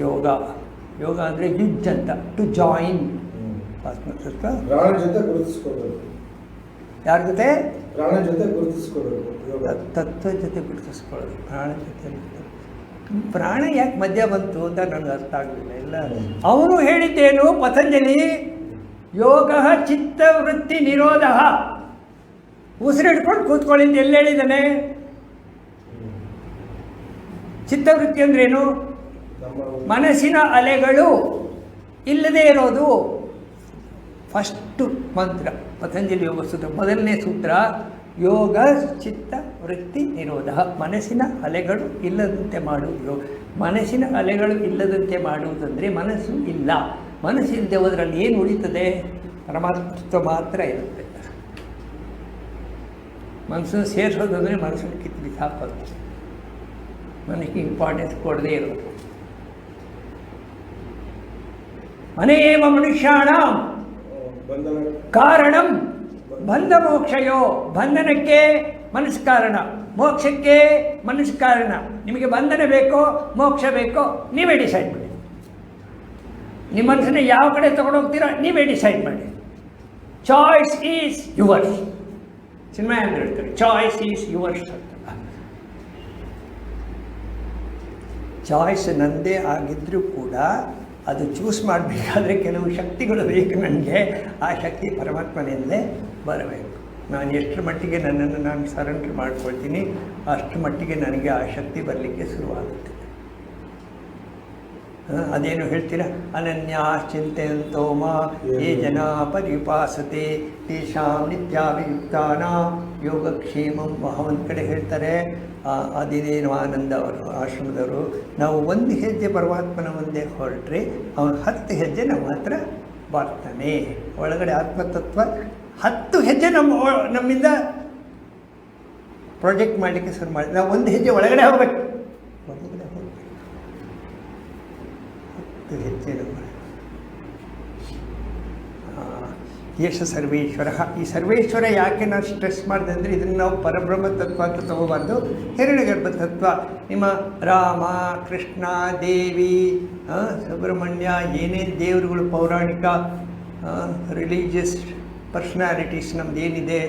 ಯೋಗ ಯೋಗ ಅಂದರೆ ಯುಜ್ ಅಂತ, to join. ಆತ್ಮತತ್ವ ಪ್ರಾಣ ಜೊತೆ ಗುರುತಿಸ್ಕೋಬೇಕು. ಯಾರ ಜೊತೆ? ಪ್ರಾಣ ಜೊತೆ ಗುರುತಿಸ್ಕೋಬೇಕು. ತತ್ವ ಜೊತೆ ಗುರುತಿಸ್ಕೊಳ್ಳೋದು, ಪ್ರಾಣ ಜೊತೆ. ಪ್ರಾಣ ಯಾಕೆ ಮಧ್ಯ ಬಂತು ಅಂತ ನನಗೆ ಅರ್ಥ ಆಗಲಿಲ್ಲ. ಎಲ್ಲ ಅವನು ಹೇಳಿದ್ದೇನು ಪತಂಜಲಿ, ಯೋಗ ಚಿತ್ತವೃತ್ತಿ ನಿರೋಧ. ಉಸಿರಿಡ್ಕೊಂಡು ಕೂತ್ಕೊಳ್ಳಿಂದ ಎಲ್ಲಿ ಹೇಳಿದ್ದಾನೆ? ಚಿತ್ತವೃತ್ತಿ ಅಂದ್ರೇನು? ಮನಸ್ಸಿನ ಅಲೆಗಳು ಇಲ್ಲದೇ ಇರೋದು. ಫಸ್ಟು ಮಂತ್ರ ಪತಂಜಲಿ ಯೋಗ ಸೂತ್ರ, ಮೊದಲನೇ ಸೂತ್ರ, ಯೋಗ ಚಿತ್ತ ವೃತ್ತಿ ನಿರೋಧ. ಮನಸ್ಸಿನ ಅಲೆಗಳು ಇಲ್ಲದಂತೆ ಮಾಡುವುದು. ಮನಸ್ಸಿನ ಅಲೆಗಳು ಇಲ್ಲದಂತೆ ಮಾಡುವುದಂದರೆ ಮನಸ್ಸು ಇಲ್ಲ. ಮನಸ್ಸು ಇಲ್ಲದೆ ಹೋದ್ರಲ್ಲಿ ಏನು ಉಳಿತದೆ? ಪರಮಾತ್ಮ ಮಾತ್ರ ಇರುತ್ತೆ. ಮನಸ್ಸನ್ನು ಸೇರಿಸೋದಂದರೆ ಮನಸ್ಸನ್ನು ಕಿತ್ತು ಬಿಸಾಕೋದು, ಮನಸ್ಸಿಗೆ ಇಂಪಾರ್ಟೆನ್ಸ್ ಕೊಡದೇ ಇರೋದು. ಮನೆಯೇವ ಮನುಷ್ಯಾಣ ಕಾರಣಂ ಬಂಧ ಮೋಕ್ಷಯೋ. ಬಂಧನಕ್ಕೆ ಮನಸ್ಸು ಕಾರಣ, ಮೋಕ್ಷಕ್ಕೆ ಮನಸ್ಸು ಕಾರಣ. ನಿಮಗೆ ಬಂಧನ ಬೇಕೋ ಮೋಕ್ಷ ಬೇಕೋ ನೀವೇ ಡಿಸೈಡ್ ಮಾಡಿ. ನಿಮ್ಮ ಮನಸ್ಸನ್ನ ಯಾವ ಕಡೆ ತೊಗೊಂಡೋಗ್ತೀರಾ ನೀವೇ ಡಿಸೈಡ್ ಮಾಡಿ. Choice is yours. ಸಿನಿಮಾ ಅಂತ ಹೇಳ್ತಾರೆ, ಚಾಯ್ಸ್ ಈಸ್ ಯುವರ್ಸ್ ಅಂತ. ಚಾಯ್ಸ್ ನನ್ನದೇ ಆಗಿದ್ದರೂ ಕೂಡ ಅದು ಚೂಸ್ ಮಾಡಬೇಕಾದ್ರೆ ಕೆಲವು ಶಕ್ತಿಗಳು ಬೇಕು ನನಗೆ. ಆ ಶಕ್ತಿ ಪರಮಾತ್ಮನಿಂದಲೇ ಬರಬೇಕು. ನಾನು ಎಷ್ಟರ ಮಟ್ಟಿಗೆ ನನ್ನನ್ನು ನಾನು ಸರೆಂಡರ್ ಮಾಡ್ಕೊಳ್ತೀನಿ ಅಷ್ಟರ ಮಟ್ಟಿಗೆ ನನಗೆ ಆ ಶಕ್ತಿ ಬರಲಿಕ್ಕೆ ಶುರುವಾಗುತ್ತೆ. ಅದೇನು ಹೇಳ್ತೀರ? ಅನನ್ಯಾ ಚಿಂತೆಯಂತೋ ಮಾ ಯೇ ಜನ ಪರಿಪಾಸತೆ ತೇಷಾಂ ನಿತ್ಯಾಭಿಯುಕ್ತಾನಾಂ ಯೋಗಕ್ಷೇಮಂ ವಹಂ. ಒಂದು ಕಡೆ ಹೇಳ್ತಾರೆ, ಅದೇನೇನು ಆನಂದ ಅವರು ಆಶ್ರಮದವರು, ನಾವು ಒಂದು ಹೆಜ್ಜೆ ಪರಮಾತ್ಮನ ಮುಂದೆ ಹೊರಟ್ರೆ ಅವನು 10 ಹೆಜ್ಜೆ ನಮ್ಮ ಹತ್ರ ಬರ್ತಾನೆ. ಒಳಗಡೆ ಆತ್ಮತತ್ವ 10 ಹೆಜ್ಜೆ ನಮ್ಮಿಂದ ಪ್ರಾಜೆಕ್ಟ್ ಮಾಡಲಿಕ್ಕೆ ಶುರು ಮಾಡಿ. ನಾವು ಒಂದು ಹೆಜ್ಜೆ ಒಳಗಡೆ ಹೋಗ್ಬೇಕು, ಒಳಗಡೆ ಹೋಗ್ಬೇಕು. 10 ಹೆಜ್ಜೆ ನಮ್ಮ ಯಶ ಸರ್ವೇಶ್ವರ. ಈ ಸರ್ವೇಶ್ವರ ಯಾಕೆ ನಾನು ಸ್ಟ್ರೆಸ್ ಮಾಡಿದೆ ಅಂದರೆ, ಇದನ್ನು ನಾವು ಪರಬ್ರಹ್ಮ ತತ್ವ ಅಂತ ತಗೋಬಾರ್ದು, ಹಿರಣ್ಯಗರ್ಭ ತತ್ವ. ನಿಮ್ಮ ರಾಮ, ಕೃಷ್ಣ, ದೇವಿ, ಸುಬ್ರಹ್ಮಣ್ಯ, ಏನೇನು ದೇವರುಗಳು, ಪೌರಾಣಿಕ ರಿಲೀಜಿಯಸ್ ಪರ್ಸ್ನಾಲಿಟೀಸ್ ನಮ್ದು ಏನಿದೆ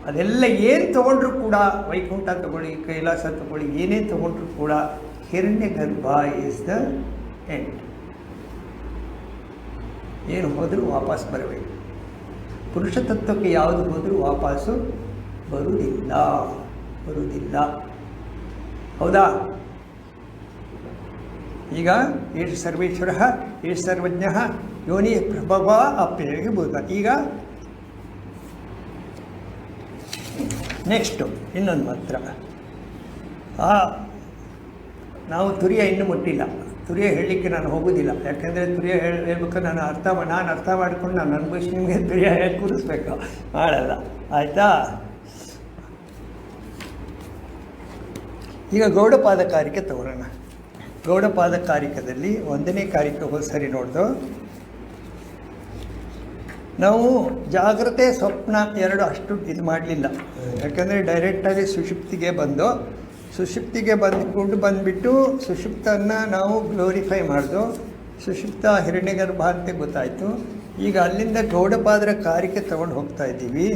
ಅದೆಲ್ಲ ಏನು ತೊಗೊಂಡ್ರೂ ಕೂಡ, ವೈಕುಂಠ ತಗೊಳ್ಳಿ, ಕೈಲಾಸ ತಗೊಳ್ಳಿ, ಏನೇ ತೊಗೊಂಡ್ರೂ ಕೂಡ ಹಿರಣ್ಯಗರ್ಭ ಈಸ್ ದ ಎಂಡ್. ಏನು ಹೋದರೂ ವಾಪಸ್ ಬರಬೇಕು. ಪುರುಷ ತತ್ವಕ್ಕೆ ಯಾವುದು ಹೋದರೂ ವಾಪಸ್ಸು ಬರುವುದಿಲ್ಲ. ಹೌದಾ? ಈಗ ಏಷ ಸರ್ವೇಶ್ವರ ಏಷ ಸರ್ವಜ್ಞ ಯೋನಿ ಪ್ರಭವ ಅಪ್ಯಗೆ ಭೂತ. ಈಗ ನೆಕ್ಸ್ಟು ಇನ್ನೊಂದು ಮಂತ್ರ. ನಾವು ತುರಿಯ ಇನ್ನೂ ಮುಟ್ಟಿಲ್ಲ. ತುರಿಯ ಹೇಳಲಿಕ್ಕೆ ನಾನು ಹೋಗೋದಿಲ್ಲ, ಯಾಕೆಂದರೆ ತುರಿಯ ಹೇಳ್ಬೇಕಾದ್ರೆ ನಾನು ಅರ್ಥ ಮಾಡಿಕೊಂಡು ನಾನು ಅನುಭವಿಸಿ ನಿಮಗೆ ತುರಿಯ ಹೇಳಿ ಕೂರಿಸ್ಬೇಕು, ಮಾಡಲ್ಲ. ಆಯಿತಾ? ಈಗ ಗೌಡಪಾದ ಕಾರಿಕೆ ತಗೊಳ್ಳೋಣ. ಗೌಡಪಾದ ಕಾರಿಕದಲ್ಲಿ 1ನೇ ಕಾರಿಕೆ ಹೋದ ಸರಿ ನೋಡ್ದು, ನಾವು ಜಾಗ್ರತೆ ಸ್ವಪ್ನ 2 ಅಷ್ಟು ಇದು ಮಾಡಲಿಲ್ಲ. ಯಾಕಂದರೆ ಡೈರೆಕ್ಟಾಗಿ ಸುಷುಪ್ತಿಗೆ ಬಂದುಬಿಟ್ಟು ಸುಷುಪ್ತನ್ನು ನಾವು ಗ್ಲೋರಿಫೈ ಮಾಡಿದು. ಸುಷುಪ್ತ ಹಿರಣ್ಯಗರ್ಭ ಅಂತ ಗೊತ್ತಾಯಿತು. ಈಗ ಅಲ್ಲಿಂದ ಗೌಡಪಾದರ ಕಾರಿಕೆ ತಗೊಂಡು ಹೋಗ್ತಾ ಇದ್ದೀವಿ.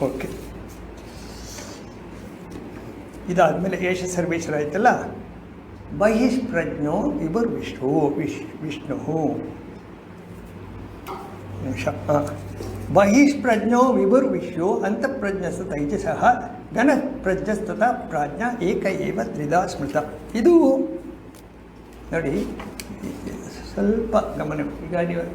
ಓಕೆ, ಇದಾದಮೇಲೆ ಏಷ ಸರ್ವೇಶ್ವರ ಆಯ್ತಲ್ಲ. ಬಹಿಷ್ಪ್ರಜ್ಞೋ ವಿಷ್ಣು ಬಹಿಷ್ಪ್ರಜ್ಞೋ ವಿಭುರ್ವಿಶ್ವೋ ಅಂತಃಪ್ರಜ್ಞಸ್ತ ತೈಜಸಃ ಘನ ಪ್ರಜ್ಞಸ್ತತ ಪ್ರಾಜ್ಞಾ ಏಕ ಏವ ತ್ರಿಧಾ ಸ್ಮೃತ. ಇದು ನೋಡಿ, ಸ್ವಲ್ಪ ಗಮನ. ಈಗ ನೀವು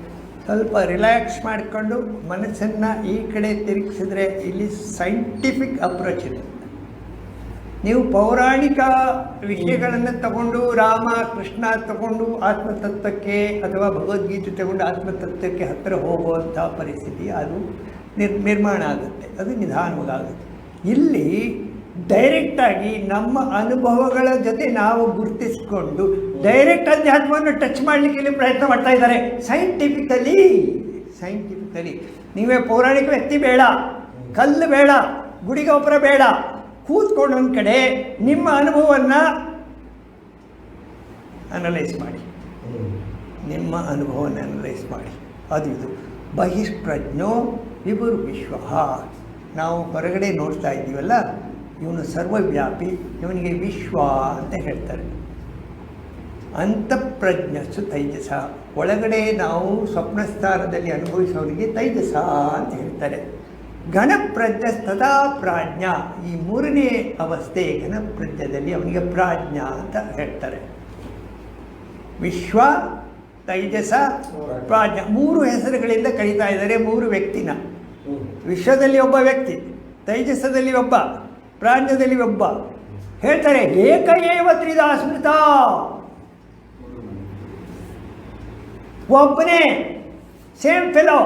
ಸ್ವಲ್ಪ ರಿಲ್ಯಾಕ್ಸ್ ಮಾಡಿಕೊಂಡು ಮನಸ್ಸನ್ನು ಈ ಕಡೆ ತಿರುಗಿಸಿದ್ರೆ ಇಲ್ಲಿ ಸೈಂಟಿಫಿಕ್ ಅಪ್ರೋಚ್ ಇದೆ. ನೀವು ಪೌರಾಣಿಕ ವಿಷಯಗಳನ್ನು ತಗೊಂಡು ರಾಮ ಕೃಷ್ಣ ತಗೊಂಡು ಆತ್ಮತತ್ವಕ್ಕೆ ಅಥವಾ ಭಗವದ್ಗೀತೆ ತಗೊಂಡು ಆತ್ಮತತ್ವಕ್ಕೆ ಹತ್ತಿರ ಹೋಗುವಂಥ ಪರಿಸ್ಥಿತಿ ಅದು ನಿರ್ಮಾಣ ಆಗುತ್ತೆ. ಅದು ನಿಧಾನವಾಗುತ್ತೆ. ಇಲ್ಲಿ ಡೈರೆಕ್ಟಾಗಿ ನಮ್ಮ ಅನುಭವಗಳ ಜೊತೆ ನಾವು ಗುರುತಿಸಿಕೊಂಡು ಡೈರೆಕ್ಟ್ ಅಧ್ಯಾತ್ಮವನ್ನು ಟಚ್ ಮಾಡಲಿಕ್ಕೆ ಇಲ್ಲಿ ಪ್ರಯತ್ನ ಮಾಡ್ತಾ ಇದ್ದಾರೆ. ಸೈಂಟಿಫಿಕಲಿ ನೀವೇ ಪೌರಾಣಿಕ ವ್ಯಕ್ತಿ ಬೇಡ, ಕಲ್ಲು ಬೇಡ, ಗುಡಿ ಗೊಬ್ಬರ ಬೇಡ, ಕೂತ್ಕೊಂಡು ಒಂದು ಕಡೆ ನಿಮ್ಮ ಅನುಭವವನ್ನು ಅನಲೈಸ್ ಮಾಡಿ. ನಿಮ್ಮ ಅನುಭವವನ್ನು ಅನಲೈಸ್ ಮಾಡಿ. ಅದು ಇದು ಬಹಿಷ್ಪ್ರಜ್ಞೋ ವಿಭುರ್ ವಿಶ್ವ. ನಾವು ಹೊರಗಡೆ ನೋಡ್ತಾ ಇದ್ದೀವಲ್ಲ, ಇವನು ಸರ್ವವ್ಯಾಪಿ, ಇವನಿಗೆ ವಿಶ್ವ ಅಂತ ಹೇಳ್ತಾರೆ. ಅಂತಃಪ್ರಜ್ಞಸ್ಸು ತೈಜಸ, ಒಳಗಡೆ ನಾವು ಸ್ವಪ್ನಸ್ಥಾನದಲ್ಲಿ ಅನುಭವಿಸೋರಿಗೆ ತೈಜಸ ಅಂತ ಹೇಳ್ತಾರೆ. ಘನಪ್ರಜ್ಞಸ್ತಥಾ ಪ್ರಾಜ್ಞ, ಈ ಮೂರನೇ ಅವಸ್ಥೆ ಘನಪ್ರಜ್ಞದಲ್ಲಿ ಅವನಿಗೆ ಪ್ರಾಜ್ಞ ಅಂತ ಹೇಳ್ತಾರೆ. ವಿಶ್ವ, ತೈಜಸ, ಪ್ರಾಜ್ಞ, ಮೂರು ಹೆಸರುಗಳಿಂದ ಕರೀತಾ ಇದ್ದಾರೆ ಮೂರು ವ್ಯಕ್ತಿನ. ವಿಶ್ವದಲ್ಲಿ ಒಬ್ಬ ವ್ಯಕ್ತಿ, ತೈಜಸದಲ್ಲಿ ಒಬ್ಬ, ಪ್ರಾಜ್ಞದಲ್ಲಿ ಒಬ್ಬ. ಹೇಳ್ತಾರೆ ಏಕ ಏವ ತ್ರಿಧಾ ಸ್ಮೃತ, ಒಬ್ಬನೇ, ಸೇಮ್ ಫೆಲೋ.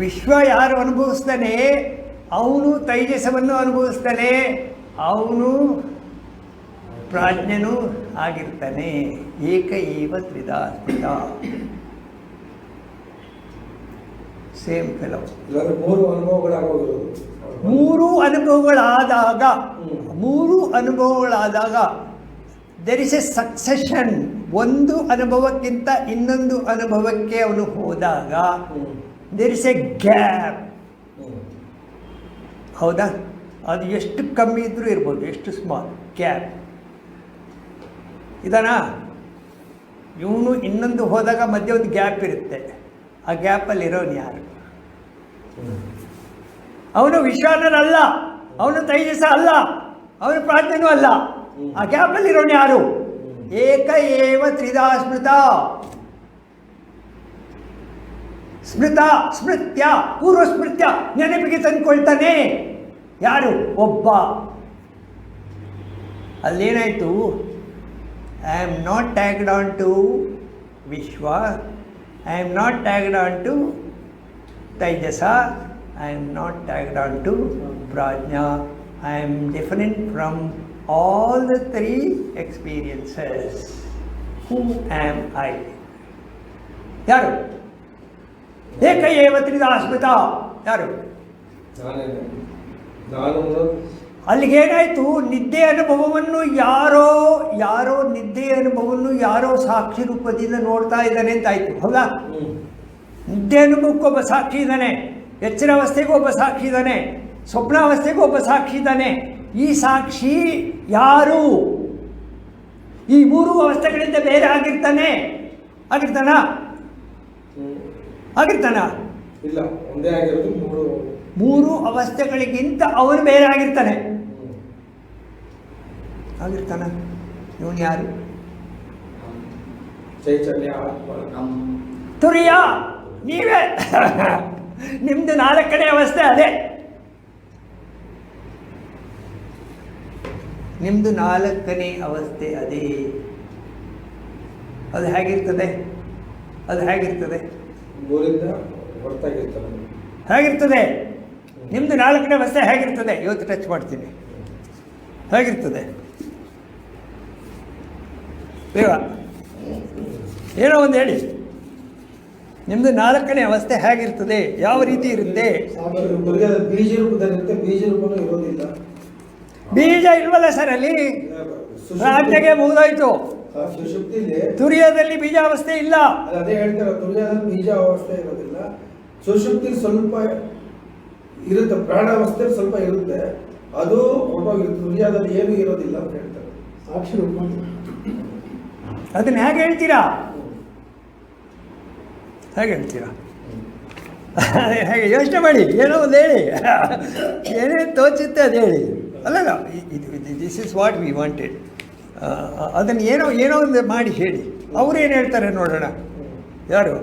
ವಿಶ್ವ ಯಾರು ಅನುಭವಿಸ್ತಾನೆ ಅವನು ತೈಜಸವನ್ನು ಅನುಭವಿಸ್ತಾನೆ, ಅವನು ಪ್ರಾಜ್ಞನೂ ಆಗಿರ್ತಾನೆ. ಏಕ ಏವ ತ್ರಿಧಾ ಸ್ಮೃತ, ಸೇಮ್ ಫೆಲೋ. ಮೂರು ಅನುಭವಗಳಾದಾಗ ದೆರ್ ಇಸ್ ಎ ಸಕ್ಸೆಷನ್. ಒಂದು ಅನುಭವಕ್ಕಿಂತ ಇನ್ನೊಂದು ಅನುಭವಕ್ಕೆ ಅವನು ಹೋದಾಗ ದೆರ್ ಇಸ್ ಎ ಗ್ಯಾಪ್. ಹೌದಾ? ಅದು ಎಷ್ಟು ಕಮ್ಮಿ ಇದ್ರೂ ಇರ್ಬೋದು, ಎಷ್ಟು ಸ್ಮಾಲ್ ಗ್ಯಾಪ್. ಇದನಾ ಇವನು ಇನ್ನೊಂದು ಹೋದಾಗ ಮಧ್ಯೆ ಒಂದು ಗ್ಯಾಪ್ ಇರುತ್ತೆ. ಆ ಗ್ಯಾಪಲ್ಲಿರೋನು ಯಾರು? ಅವನು ವಿಶ್ವಾನರಲ್ಲ, ಅವನು ತೈಜಸ ಅಲ್ಲ, ಅವನು ಪ್ರಾಜ್ಞನೂ ಅಲ್ಲ. ಆ ಗ್ಯಾಪಲ್ಲಿರೋನು ಯಾರು? ಏಕ ಏವ ತ್ರಿಧಾ ಸ್ಮೃತ. ಸ್ಮೃತ, ಸ್ಮೃತ್ಯ, ಪೂರ್ವ ಸ್ಮೃತ್ಯ, ನೆನಪಿಗೆ ತಂದುಕೊಳ್ತಾನೆ. ಯಾರು? ಒಬ್ಬ. ಅಲ್ಲೇನಾಯಿತು? I am not tagged on to Vishwa, I am not tagged on to Taijasa, I am not tagged on to Prajna. I am different from all the three experiences. Who am I? ಯಾರು? ಏಕ ಏವ ತ್ರಿಧಾ ಸ್ಮೃತ. ಯಾರು? ಅಲ್ಲಿಗೇನಾಯಿತು? ನಿದ್ದೆ ಅನುಭವವನ್ನು ಯಾರೋ ನಿದ್ದೆ ಅನುಭವವನ್ನು ಯಾರೋ ಸಾಕ್ಷಿ ರೂಪದಿಂದ ನೋಡ್ತಾ ಇದ್ದಾನೆ ಅಂತಾಯ್ತು. ಹೌದಾ? ನಿದ್ದೆ ಅನುಭವಕ್ಕೆ ಒಬ್ಬ ಸಾಕ್ಷಿ ಇದ್ದಾನೆ, ಎಚ್ಚರಾವಸ್ಥೆಗೂ ಒಬ್ಬ ಸಾಕ್ಷಿ ಇದ್ದಾನೆ, ಸ್ವಪ್ನಾವಸ್ಥೆಗೂ ಒಬ್ಬ ಸಾಕ್ಷಿ ಇದ್ದಾನೆ. ಈ ಸಾಕ್ಷಿ ಯಾರು? ಈ ಮೂರು ಅವಸ್ಥೆಗಳಿಂದ ಬೇರೆ ಆಗಿರ್ತಾನ? ಇಲ್ಲ, ಒಂದೇ ಆಗಿರೋದು. ಮೂರು ಅವಸ್ಥೆಗಳಿಗಿಂತ ಅವನು ಬೇರೆ ಆಗಿರ್ತಾನೆ. ಇವನು ಯಾರು? ಚೈತನ್ಯ, ತುರಿಯ, ನೀವೇ. ನಿಮ್ದು ನಾಲ್ಕನೇ ಅವಸ್ಥೆ ಅದೇ. ನಿಮ್ದು ನಾಲ್ಕನೇ ಅವಸ್ಥೆ ಅದೇ. ಅದು ಹೇಗಿರ್ತದೆ? ಹೇಗಿರ್ತದೆ? ನಿಮ್ಮದು ನಾಲ್ಕನೇ ಅವಸ್ಥೆ ಹೇಗಿರ್ತದೆ? ಇವತ್ತು ಟಚ್ ಮಾಡ್ತೀನಿ. ಹೇಗಿರ್ತದೆ? ಬೇಗ ಏನೋ ಒಂದು ಹೇಳಿ. ನಿಮ್ಮದು ನಾಲ್ಕನೇ ಅವಸ್ಥೆ ಹೇಗಿರ್ತದೆ? ಯಾವ ರೀತಿ ಇರುತ್ತೆ? ಬೀಜ ರೂಪದಲ್ಲಿರುತ್ತೆ. ಬೀಜ ರೂಪನೂ ಇರೋದಿಲ್ಲ. ಬೀಜ ಇಲ್ವಲ್ಲ ಸರ್ ಅಲ್ಲಿ. ಪ್ರಾಜ್ಞೆಗೆ ಮುಗಿದೋಯ್ತು. ತುರಿಯದಲ್ಲಿ ಬೀಜಾವಸ್ಥೆ ಇಲ್ಲ. ಅದೇ ಹೇಳ್ತಾರೆ, ತುರಿಯದಲ್ಲಿ ಬೀಜಾವಸ್ಥೆ ಇರೋದಿಲ್ಲ. ಸುಷುಪ್ತಿ ಸ್ವಲ್ಪ ಇರುತ್ತೆ, ಪ್ರಾಣಾವಸ್ಥೆ ಸ್ವಲ್ಪ ಇರುತ್ತೆ, ಅದು ಹೊರಟೋಗಿರುತ್ತೆ. ತುರಿಯದಲ್ಲಿ ಏನು ಇರೋದಿಲ್ಲ ಅಂತ ಹೇಳ್ತಾರೆ. ಸಾಕ್ಷಿ ರೂಪ. ಅದನ್ನ ಹೇಗೆ ಹೇಳ್ತೀರಾ? ಹೇಗೆ ಯೋಚನೆ ಮಾಡಿ, ಏನೋ ಒಂದು ಹೇಳಿ. ಏನೇನು ತೋಚುತ್ತೆ ಅದು ಹೇಳಿ. ಅಲ್ಲಲ್ಲ, this is what we wanted. ಅದನ್ನು ಏನೋ ಒಂದು ಮಾಡಿ ಹೇಳಿ. ಅವ್ರೇನು ಹೇಳ್ತಾರೆ ನೋಡೋಣ. ಯಾರು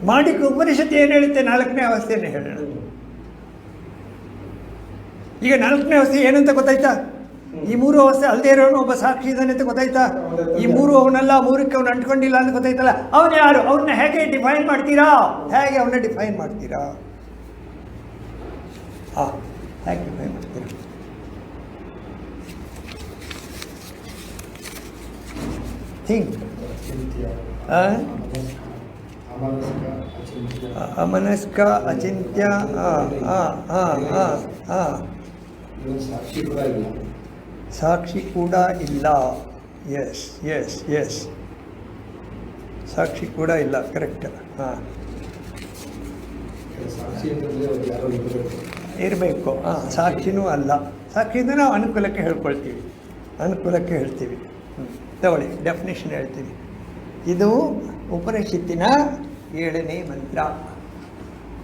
ಮಾಡಿ? ಉಪನಿಷತ್ತು ಏನು ಹೇಳುತ್ತೆ? ನಾಲ್ಕನೇ ಅವಸ್ಥೆಯನ್ನು ಹೇಳೋಣ. ಈಗ ನಾಲ್ಕನೇ ಅವಸ್ಥೆ ಏನಂತ ಗೊತ್ತಾಯ್ತಾ? ಈ ಮೂರು ಅವಸ್ಥೆ ಅಲ್ಲದೆ ಇರೋನು ಒಬ್ಬ ಸಾಕ್ಷಿ ಇದ್ದಾನೆ ಅಂತ ಗೊತ್ತಾಯ್ತಾ? ಈ ಮೂರು ಅವನಲ್ಲ, ಮೂರಕ್ಕೆ ಅವನು ಅಂಟ್ಕೊಂಡಿಲ್ಲ ಅಂತ ಗೊತ್ತಾಯ್ತಲ್ಲ. ಅವನು ಯಾರು? ಅವನ್ನ ಹೇಗೆ ಡಿಫೈನ್ ಮಾಡ್ತೀರಾ? ಹೇಗೆ ಅವನ್ನ ಡಿಫೈನ್ ಮಾಡ್ತೀರಾ? ಹೇಗೆ ಡಿಫೈನ್ ಮಾಡ್ತೀರಾ? ಥಿಂಕ್. ಅಮನಸ್ಕ ಅಚಿಂತ್ಯ ಸಾಕ್ಷಿ ಕೂಡ ಇಲ್ಲ. ಸಾಕ್ಷಿ ಕೂಡ ಇಲ್ಲ. ಎಸ್ ಎಸ್ ಎಸ್, ಸಾಕ್ಷಿ ಕೂಡ ಇಲ್ಲ, ಕರೆಕ್ಟ್. ಹಾಂ, ಸಾಕ್ಷಿ ಅಂತಂದರೆ ಅವ್ರು ಯಾರೋ ಇರಬೇಕು. ಇರಬೇಕು. ಹಾಂ, ಸಾಕ್ಷಿನೂ ಅಲ್ಲ. ಸಾಕ್ಷಿಯಿಂದ ನಾವು ಅನುಕೂಲಕ್ಕೆ ಹೇಳ್ಕೊಳ್ತೀವಿ, ಅನುಕೂಲಕ್ಕೆ ಹೇಳ್ತೀವಿ. ತಗೊಳ್ಳಿ, ಡೆಫಿನೇಷನ್ ಹೇಳ್ತೀವಿ. ಇದು ಉಪನಿಷತ್ತಿನ 7ನೇ ಮಂತ್ರ.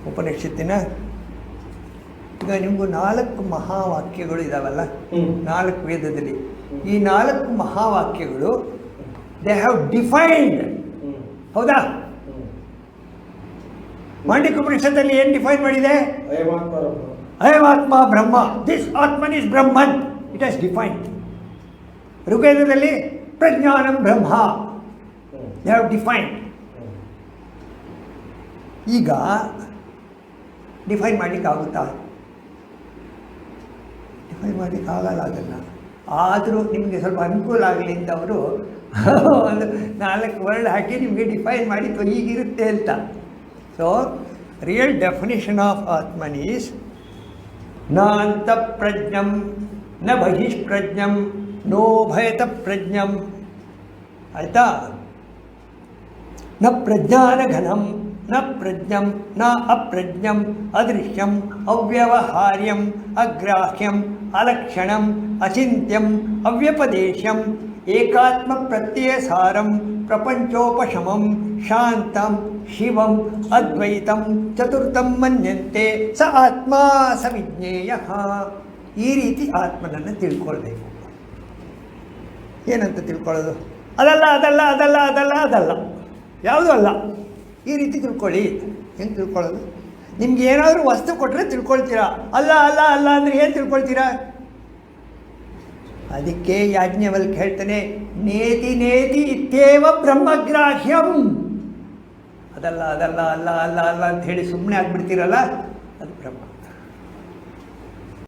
ಉಪನಿಷತ್ತಿನ ಈಗ ನಿಮಗೂ 4 ಮಹಾವಾಕ್ಯಗಳು ಇದಾವಲ್ಲ, 4 ವೇದದಲ್ಲಿ. ಈ 4 ಮಹಾವಾಕ್ಯಗಳು ದೇ ಹ್ಯಾವ್ ಡಿಫೈನ್ಡ್, ಹೌದಾ? ಮಾಂಡವ್ಯ ಉಪನಿಷತ್ತಲ್ಲಿ ಏನು ಡಿಫೈನ್ ಮಾಡಿದೆ? ಅಯಮಾತ್ಮ ಬ್ರಹ್ಮ, this Atman is Brahman, it has defined. ಋಗ್ವೇದದಲ್ಲಿ ಪ್ರಜ್ಞಾನಂ ಬ್ರಹ್ಮ, ದೇ ಹ್ಯಾವ್ ಡಿಫೈನ್ಡ್. ಈಗ ಡಿಫೈನ್ ಮಾಡಲಿಕ್ಕಾಗುತ್ತಾ? ಡಿಫೈನ್ ಮಾಡಲಿಕ್ಕಾಗಲ್ಲ ಅದನ್ನು. ಆದರೂ ನಿಮಗೆ ಸ್ವಲ್ಪ ಅನುಕೂಲ ಆಗಲಿ ಅಂತ ಅವರು ಒಂದು 4 ವರ್ಡ್ ಹಾಕಿ ನಿಮಗೆ ಡಿಫೈನ್ ಮಾಡಿ ಹೀಗಿರುತ್ತೆ ಅಂತ. So real definition of Atman is ನ ಅಂತಃಪ್ರಜ್ಞಂ ನ ಬಹಿಷ್ಪ್ರಜ್ಞಂ ನೋ ಭಯತ ಪ್ರಜ್ಞಂ. ಆಯಿತಾ? ನ ಪ್ರಜ್ಞಾನಘನಂ ನ ಪ್ರಜ್ಞಂ ನ ಅಪ್ರಜ್ಞಂ ಅದೃಶ್ಯಂ ಅವ್ಯವಹಾರ್ಯಂ ಅಗ್ರಾಹ್ಯಂ ಅಲಕ್ಷಣಂ ಅಚಿಂತ್ಯಂ ಅವ್ಯಪದೇಶಂ ಏಕಾತ್ಮ ಪ್ರತ್ಯಯಸಾರಂ ಪ್ರಪಂಚೋಪಶಮಂ ಶಾಂತಂ ಶಿವಂ ಅದ್ವೈತಂ ಚತುರ್ಥಂ ಮನ್ಯಂತೆ ಸ ಆತ್ಮ ಸ ವಿಜ್ಞೇಯ. ಈ ರೀತಿ ಆತ್ಮನನ್ನು ತಿಳ್ಕೊಳ್ಬೇಕು. ಏನಂತ ತಿಳ್ಕೊಳ್ಳೋದು? ಅದಲ್ಲ ಅದಲ್ಲ ಅದಲ್ಲ ಅದಲ್ಲ ಅದಲ್ಲ, ಯಾವುದೂ ಅಲ್ಲ. ಈ ರೀತಿ ತಿಳ್ಕೊಳ್ಳಿ. ಹೆಂಗೆ ತಿಳ್ಕೊಳ್ಳೋದು? ನಿಮ್ಗೆ ಏನಾದರೂ ವಸ್ತು ಕೊಟ್ಟರೆ ತಿಳ್ಕೊಳ್ತೀರಾ. ಅಲ್ಲ ಅಲ್ಲ ಅಲ್ಲ ಅಂದರೆ ಏನು ತಿಳ್ಕೊಳ್ತೀರಾ? ಅದಕ್ಕೆ ಯಾಜ್ಞವಲ್ಕ್ಯ ಹೇಳ್ತಾನೆ, ನೇತಿ ನೇತಿ ಇತ್ಯೇವ ಬ್ರಹ್ಮಗ್ರಾಹ್ಯಂ. ಅದಲ್ಲ ಅದಲ್ಲ ಅಲ್ಲ ಅಲ್ಲ ಅಲ್ಲ ಅಂತ ಹೇಳಿ ಸುಮ್ಮನೆ ಆಗ್ಬಿಡ್ತೀರಲ್ಲ, ಅದು ಬ್ರಹ್ಮ.